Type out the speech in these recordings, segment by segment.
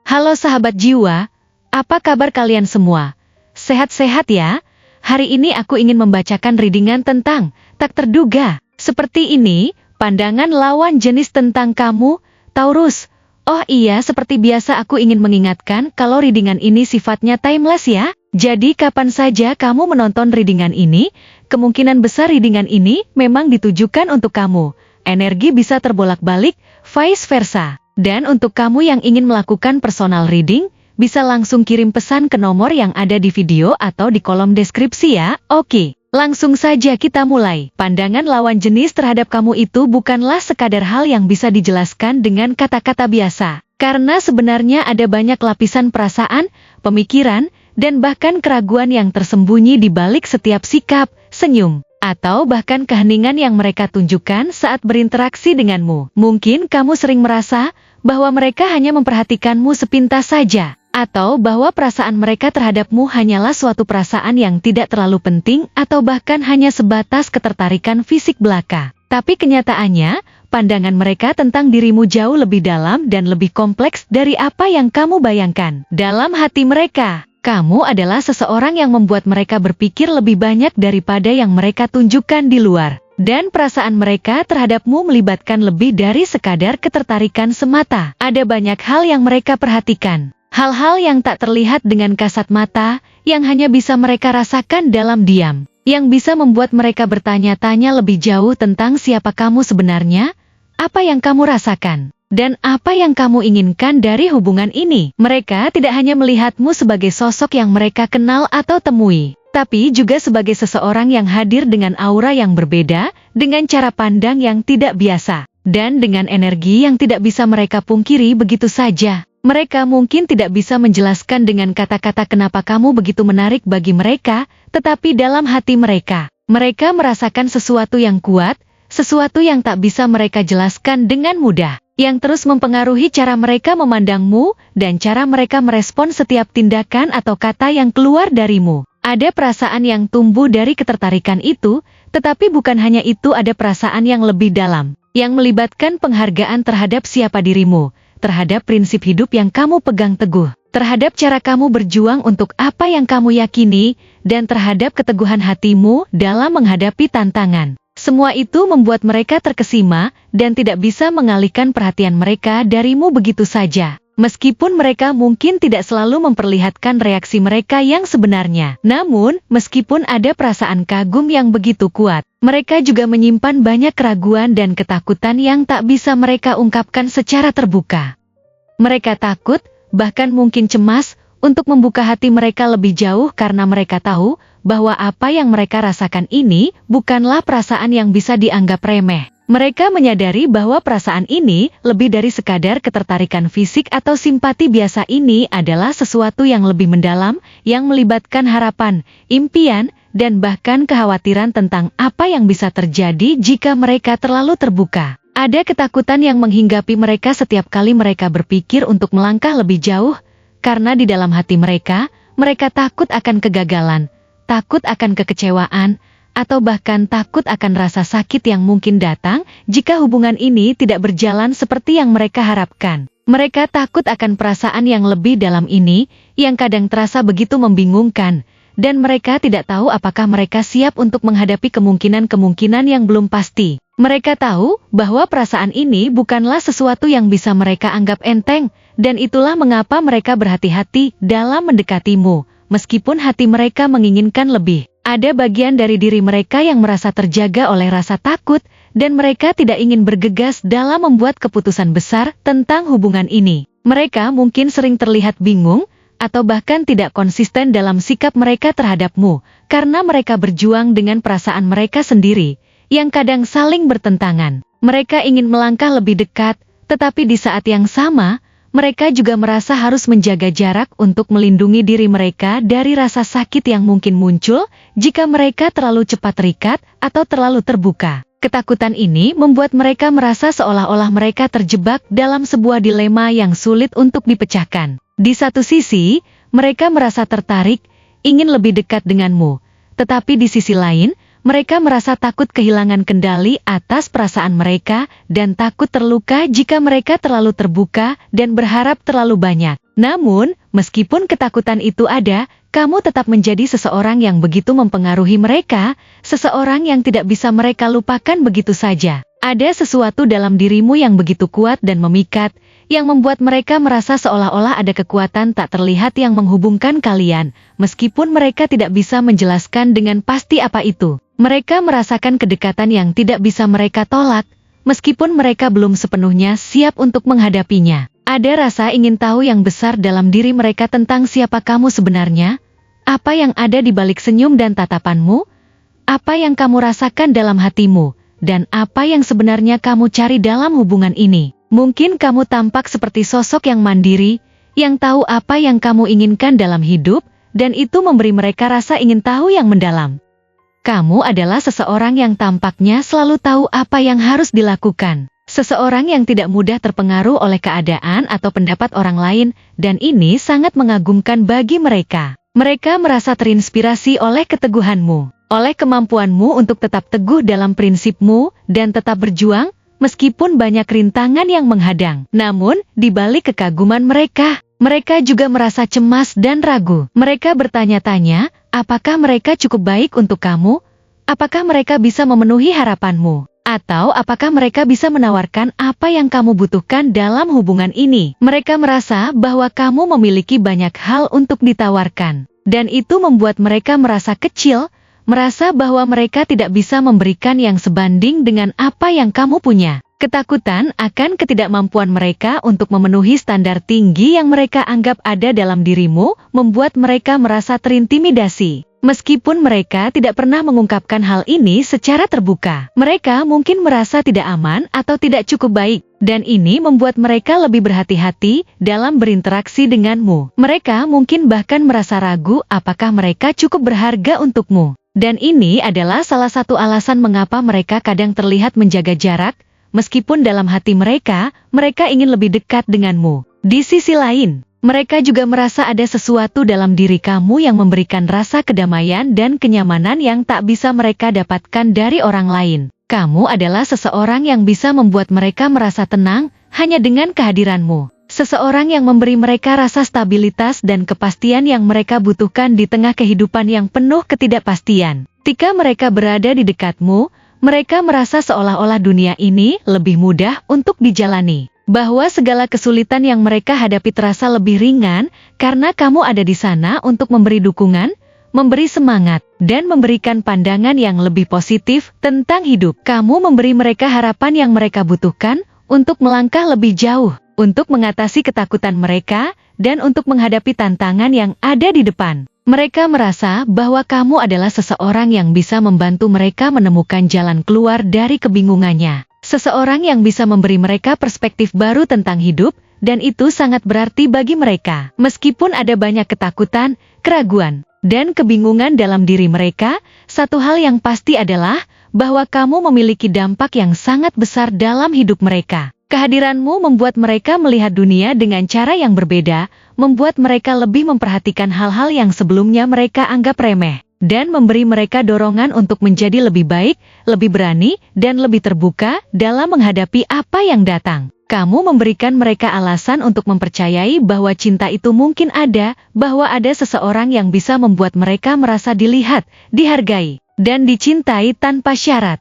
Halo sahabat jiwa, apa kabar kalian semua? Sehat-sehat ya? Hari ini aku ingin membacakan readingan tentang tak terduga. Seperti ini, pandangan lawan jenis tentang kamu, Taurus. Oh iya, seperti biasa aku ingin mengingatkan kalau readingan ini sifatnya timeless ya. Jadi kapan saja kamu menonton readingan ini, kemungkinan besar readingan ini memang ditujukan untuk kamu. Energi bisa terbolak-balik, vice versa. Dan untuk kamu yang ingin melakukan personal reading, bisa langsung kirim pesan ke nomor yang ada di video atau di kolom deskripsi ya. Oke, langsung saja kita mulai. Pandangan lawan jenis terhadap kamu itu bukanlah sekadar hal yang bisa dijelaskan dengan kata-kata biasa. Karena sebenarnya ada banyak lapisan perasaan, pemikiran, dan bahkan keraguan yang tersembunyi di balik setiap sikap, senyum, atau bahkan keheningan yang mereka tunjukkan saat berinteraksi denganmu. Mungkin kamu sering merasa bahwa mereka hanya memperhatikanmu sepintas saja, atau bahwa perasaan mereka terhadapmu hanyalah suatu perasaan yang tidak terlalu penting atau bahkan hanya sebatas ketertarikan fisik belaka. Tapi kenyataannya, pandangan mereka tentang dirimu jauh lebih dalam dan lebih kompleks dari apa yang kamu bayangkan. Dalam hati mereka, kamu adalah seseorang yang membuat mereka berpikir lebih banyak daripada yang mereka tunjukkan di luar. Dan perasaan mereka terhadapmu melibatkan lebih dari sekadar ketertarikan semata. Ada banyak hal yang mereka perhatikan. Hal-hal yang tak terlihat dengan kasat mata, yang hanya bisa mereka rasakan dalam diam. Yang bisa membuat mereka bertanya-tanya lebih jauh tentang siapa kamu sebenarnya, apa yang kamu rasakan, dan apa yang kamu inginkan dari hubungan ini. Mereka tidak hanya melihatmu sebagai sosok yang mereka kenal atau temui, tapi juga sebagai seseorang yang hadir dengan aura yang berbeda, dengan cara pandang yang tidak biasa, dan dengan energi yang tidak bisa mereka pungkiri begitu saja. Mereka mungkin tidak bisa menjelaskan dengan kata-kata kenapa kamu begitu menarik bagi mereka, tetapi dalam hati mereka, mereka merasakan sesuatu yang kuat, sesuatu yang tak bisa mereka jelaskan dengan mudah, yang terus mempengaruhi cara mereka memandangmu, dan cara mereka merespon setiap tindakan atau kata yang keluar darimu. Ada perasaan yang tumbuh dari ketertarikan itu, tetapi bukan hanya itu, ada perasaan yang lebih dalam, yang melibatkan penghargaan terhadap siapa dirimu, terhadap prinsip hidup yang kamu pegang teguh, terhadap cara kamu berjuang untuk apa yang kamu yakini, dan terhadap keteguhan hatimu dalam menghadapi tantangan. Semua itu membuat mereka terkesima, dan tidak bisa mengalihkan perhatian mereka darimu begitu saja. Meskipun mereka mungkin tidak selalu memperlihatkan reaksi mereka yang sebenarnya. Namun, meskipun ada perasaan kagum yang begitu kuat, mereka juga menyimpan banyak keraguan dan ketakutan yang tak bisa mereka ungkapkan secara terbuka. Mereka takut, bahkan mungkin cemas, untuk membuka hati mereka lebih jauh karena mereka tahu bahwa apa yang mereka rasakan ini bukanlah perasaan yang bisa dianggap remeh. Mereka menyadari bahwa perasaan ini lebih dari sekadar ketertarikan fisik atau simpati biasa. Ini adalah sesuatu yang lebih mendalam, yang melibatkan harapan, impian, dan bahkan kekhawatiran tentang apa yang bisa terjadi jika mereka terlalu terbuka. Ada ketakutan yang menghinggapi mereka setiap kali mereka berpikir untuk melangkah lebih jauh, karena di dalam hati mereka, mereka takut akan kegagalan, takut akan kekecewaan, atau bahkan takut akan rasa sakit yang mungkin datang jika hubungan ini tidak berjalan seperti yang mereka harapkan. Mereka takut akan perasaan yang lebih dalam ini, yang kadang terasa begitu membingungkan, dan mereka tidak tahu apakah mereka siap untuk menghadapi kemungkinan-kemungkinan yang belum pasti. Mereka tahu bahwa perasaan ini bukanlah sesuatu yang bisa mereka anggap enteng, dan itulah mengapa mereka berhati-hati dalam mendekatimu, meskipun hati mereka menginginkan lebih. Ada bagian dari diri mereka yang merasa terjaga oleh rasa takut, dan mereka tidak ingin bergegas dalam membuat keputusan besar tentang hubungan ini. Mereka mungkin sering terlihat bingung, atau bahkan tidak konsisten dalam sikap mereka terhadapmu, karena mereka berjuang dengan perasaan mereka sendiri, yang kadang saling bertentangan. Mereka ingin melangkah lebih dekat, tetapi di saat yang sama, mereka juga merasa harus menjaga jarak untuk melindungi diri mereka dari rasa sakit yang mungkin muncul jika mereka terlalu cepat terikat atau terlalu terbuka. Ketakutan ini membuat mereka merasa seolah-olah mereka terjebak dalam sebuah dilema yang sulit untuk dipecahkan. Di satu sisi, mereka merasa tertarik, ingin lebih dekat denganmu, tetapi di sisi lain, Mereka merasa takut kehilangan kendali atas perasaan mereka dan takut terluka jika mereka terlalu terbuka dan berharap terlalu banyak. Namun, meskipun ketakutan itu ada, kamu tetap menjadi seseorang yang begitu mempengaruhi mereka, seseorang yang tidak bisa mereka lupakan begitu saja. Ada sesuatu dalam dirimu yang begitu kuat dan memikat, yang membuat mereka merasa seolah-olah ada kekuatan tak terlihat yang menghubungkan kalian, meskipun mereka tidak bisa menjelaskan dengan pasti apa itu. Mereka merasakan kedekatan yang tidak bisa mereka tolak, meskipun mereka belum sepenuhnya siap untuk menghadapinya. Ada rasa ingin tahu yang besar dalam diri mereka tentang siapa kamu sebenarnya, apa yang ada di balik senyum dan tatapanmu, apa yang kamu rasakan dalam hatimu, dan apa yang sebenarnya kamu cari dalam hubungan ini. Mungkin kamu tampak seperti sosok yang mandiri, yang tahu apa yang kamu inginkan dalam hidup, dan itu memberi mereka rasa ingin tahu yang mendalam. Kamu adalah seseorang yang tampaknya selalu tahu apa yang harus dilakukan. Seseorang yang tidak mudah terpengaruh oleh keadaan atau pendapat orang lain, dan ini sangat mengagumkan bagi mereka. Mereka merasa terinspirasi oleh keteguhanmu, oleh kemampuanmu untuk tetap teguh dalam prinsipmu, dan tetap berjuang, meskipun banyak rintangan yang menghadang. Namun, di balik kekaguman mereka, mereka juga merasa cemas dan ragu. Mereka bertanya-tanya, apakah mereka cukup baik untuk kamu? Apakah mereka bisa memenuhi harapanmu? Atau apakah mereka bisa menawarkan apa yang kamu butuhkan dalam hubungan ini? Mereka merasa bahwa kamu memiliki banyak hal untuk ditawarkan. Dan itu membuat mereka merasa kecil, merasa bahwa mereka tidak bisa memberikan yang sebanding dengan apa yang kamu punya. Ketakutan akan ketidakmampuan mereka untuk memenuhi standar tinggi yang mereka anggap ada dalam dirimu, membuat mereka merasa terintimidasi. Meskipun mereka tidak pernah mengungkapkan hal ini secara terbuka, mereka mungkin merasa tidak aman atau tidak cukup baik, dan ini membuat mereka lebih berhati-hati dalam berinteraksi denganmu. Mereka mungkin bahkan merasa ragu apakah mereka cukup berharga untukmu. Dan ini adalah salah satu alasan mengapa mereka kadang terlihat menjaga jarak, meskipun dalam hati mereka, mereka ingin lebih dekat denganmu. Di sisi lain, mereka juga merasa ada sesuatu dalam diri kamu yang memberikan rasa kedamaian dan kenyamanan yang tak bisa mereka dapatkan dari orang lain. Kamu adalah seseorang yang bisa membuat mereka merasa tenang hanya dengan kehadiranmu. Seseorang yang memberi mereka rasa stabilitas dan kepastian yang mereka butuhkan di tengah kehidupan yang penuh ketidakpastian. Ketika mereka berada di dekatmu, mereka merasa seolah-olah dunia ini lebih mudah untuk dijalani. Bahwa segala kesulitan yang mereka hadapi terasa lebih ringan karena kamu ada di sana untuk memberi dukungan, memberi semangat, dan memberikan pandangan yang lebih positif tentang hidup. Kamu memberi mereka harapan yang mereka butuhkan untuk melangkah lebih jauh, untuk mengatasi ketakutan mereka, dan untuk menghadapi tantangan yang ada di depan. Mereka merasa bahwa kamu adalah seseorang yang bisa membantu mereka menemukan jalan keluar dari kebingungannya. Seseorang yang bisa memberi mereka perspektif baru tentang hidup, dan itu sangat berarti bagi mereka. Meskipun ada banyak ketakutan, keraguan, dan kebingungan dalam diri mereka, satu hal yang pasti adalah bahwa kamu memiliki dampak yang sangat besar dalam hidup mereka. Kehadiranmu membuat mereka melihat dunia dengan cara yang berbeda, membuat mereka lebih memperhatikan hal-hal yang sebelumnya mereka anggap remeh, dan memberi mereka dorongan untuk menjadi lebih baik, lebih berani, dan lebih terbuka dalam menghadapi apa yang datang. Kamu memberikan mereka alasan untuk mempercayai bahwa cinta itu mungkin ada, bahwa ada seseorang yang bisa membuat mereka merasa dilihat, dihargai, dan dicintai tanpa syarat.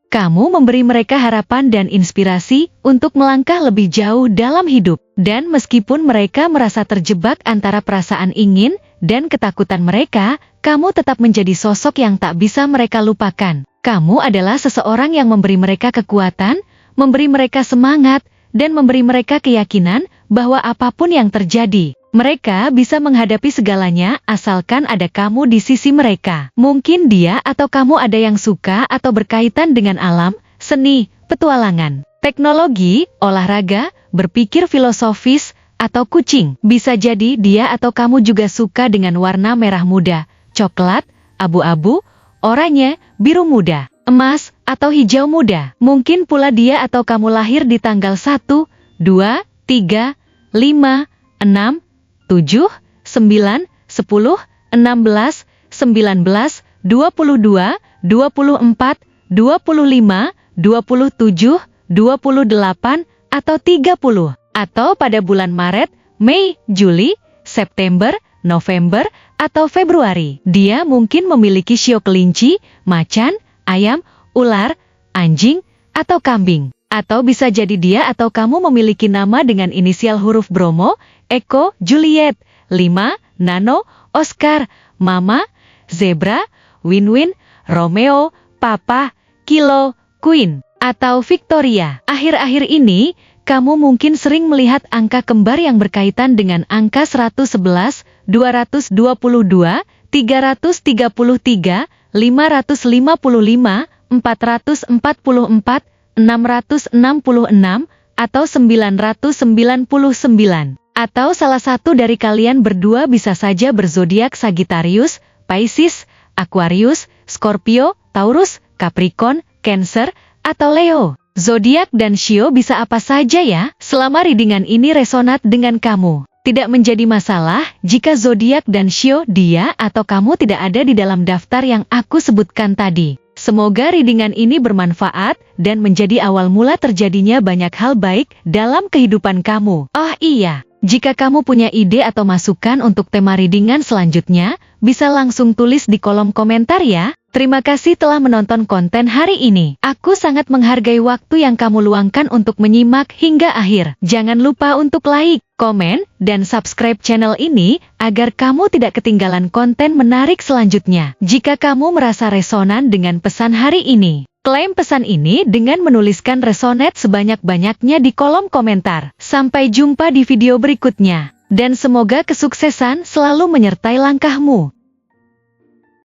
Kamu memberi mereka harapan dan inspirasi untuk melangkah lebih jauh dalam hidup. Dan meskipun mereka merasa terjebak antara perasaan ingin dan ketakutan mereka, kamu tetap menjadi sosok yang tak bisa mereka lupakan. Kamu adalah seseorang yang memberi mereka kekuatan, memberi mereka semangat, dan memberi mereka keyakinan bahwa apapun yang terjadi, mereka bisa menghadapi segalanya asalkan ada kamu di sisi mereka. Mungkin dia atau kamu ada yang suka atau berkaitan dengan alam, seni, petualangan, teknologi, olahraga, berpikir filosofis, atau kucing. Bisa jadi dia atau kamu juga suka dengan warna merah muda, coklat, abu-abu, oranye, biru muda, emas, atau hijau muda. Mungkin pula dia atau kamu lahir di tanggal 1, 2, 3, 5, 6, 7, 9, 10, 16, 19, 22, 24, 25, 27, 28, atau 30. Atau pada bulan Maret, Mei, Juli, September, November, atau Februari. Dia mungkin memiliki shio kelinci, macan, ayam, ular, anjing, atau kambing. Atau bisa jadi dia atau kamu memiliki nama dengan inisial huruf Bromo, Eko, Juliet, 5, Nano, Oscar, Mama, Zebra, Winwin, Romeo, Papa, Kilo, Queen, atau Victoria. Akhir-akhir ini, kamu mungkin sering melihat angka kembar yang berkaitan dengan angka 111, 222, 333, 555, 444, 666, atau 999. Atau salah satu dari kalian berdua bisa saja berzodiak Sagittarius, Pisces, Aquarius, Scorpio, Taurus, Capricorn, Cancer, atau Leo. Zodiak dan shio bisa apa saja ya? Selama readingan ini resonat dengan kamu, tidak menjadi masalah jika zodiak dan shio dia atau kamu tidak ada di dalam daftar yang aku sebutkan tadi. Semoga readingan ini bermanfaat dan menjadi awal mula terjadinya banyak hal baik dalam kehidupan kamu. Oh iya, jika kamu punya ide atau masukan untuk tema readingan selanjutnya, bisa langsung tulis di kolom komentar ya. Terima kasih telah menonton konten hari ini. Aku sangat menghargai waktu yang kamu luangkan untuk menyimak hingga akhir. Jangan lupa untuk like, komen, dan subscribe channel ini agar kamu tidak ketinggalan konten menarik selanjutnya. Jika kamu merasa resonan dengan pesan hari ini, klaim pesan ini dengan menuliskan resonate sebanyak-banyaknya di kolom komentar. Sampai jumpa di video berikutnya. Dan semoga kesuksesan selalu menyertai langkahmu.